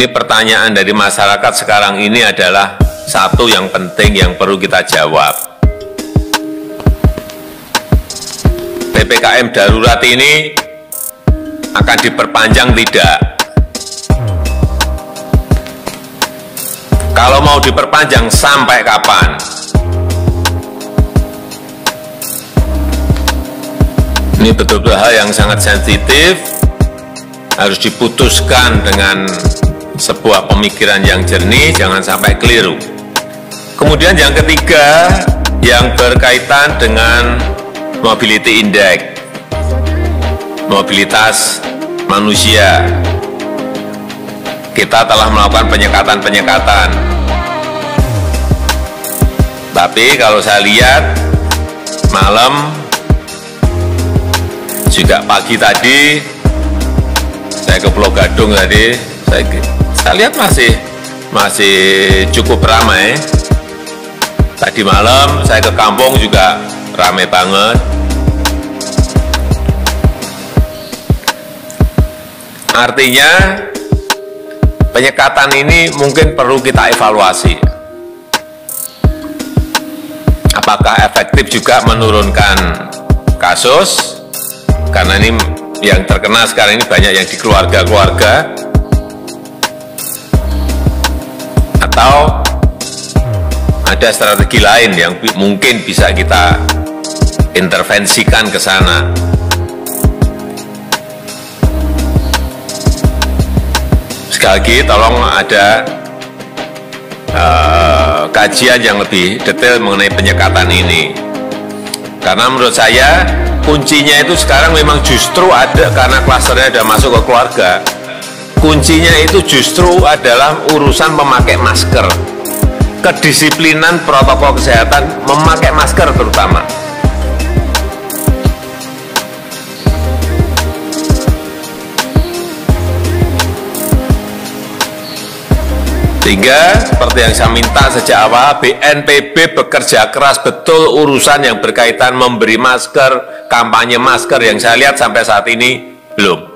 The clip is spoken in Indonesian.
Ini pertanyaan dari masyarakat sekarang ini adalah satu yang penting yang perlu kita jawab. PPKM darurat ini akan diperpanjang tidak? Kalau mau diperpanjang sampai kapan? Ini betul-betul hal yang sangat sensitif, harus diputuskan dengan sebuah pemikiran yang jernih, jangan sampai keliru. Kemudian yang ketiga, yang berkaitan dengan mobility index, mobilitas manusia. Kita telah melakukan penyekatan-penyekatan. Tapi kalau saya lihat malam, juga pagi tadi, saya ke Pulau Gadung tadi, saya lihat masih cukup ramai. Tadi malam saya ke kampung juga ramai banget. Artinya penyekatan ini mungkin perlu kita evaluasi. Apakah efektif juga menurunkan kasus? Karena ini yang terkena sekarang ini banyak yang di keluarga-keluarga. Atau ada strategi lain yang mungkin bisa kita intervensikan ke sana. Sekali lagi, tolong ada kajian yang lebih detail mengenai penyekatan ini. Karena menurut saya, kuncinya itu sekarang memang justru ada karena klasternya ada masuk ke keluarga. Kuncinya itu justru adalah urusan memakai masker. Kedisiplinan protokol kesehatan memakai masker terutama. Sehingga seperti yang saya minta sejak awal, BNPB bekerja keras betul urusan yang berkaitan memberi masker, kampanye masker yang saya lihat sampai saat ini belum.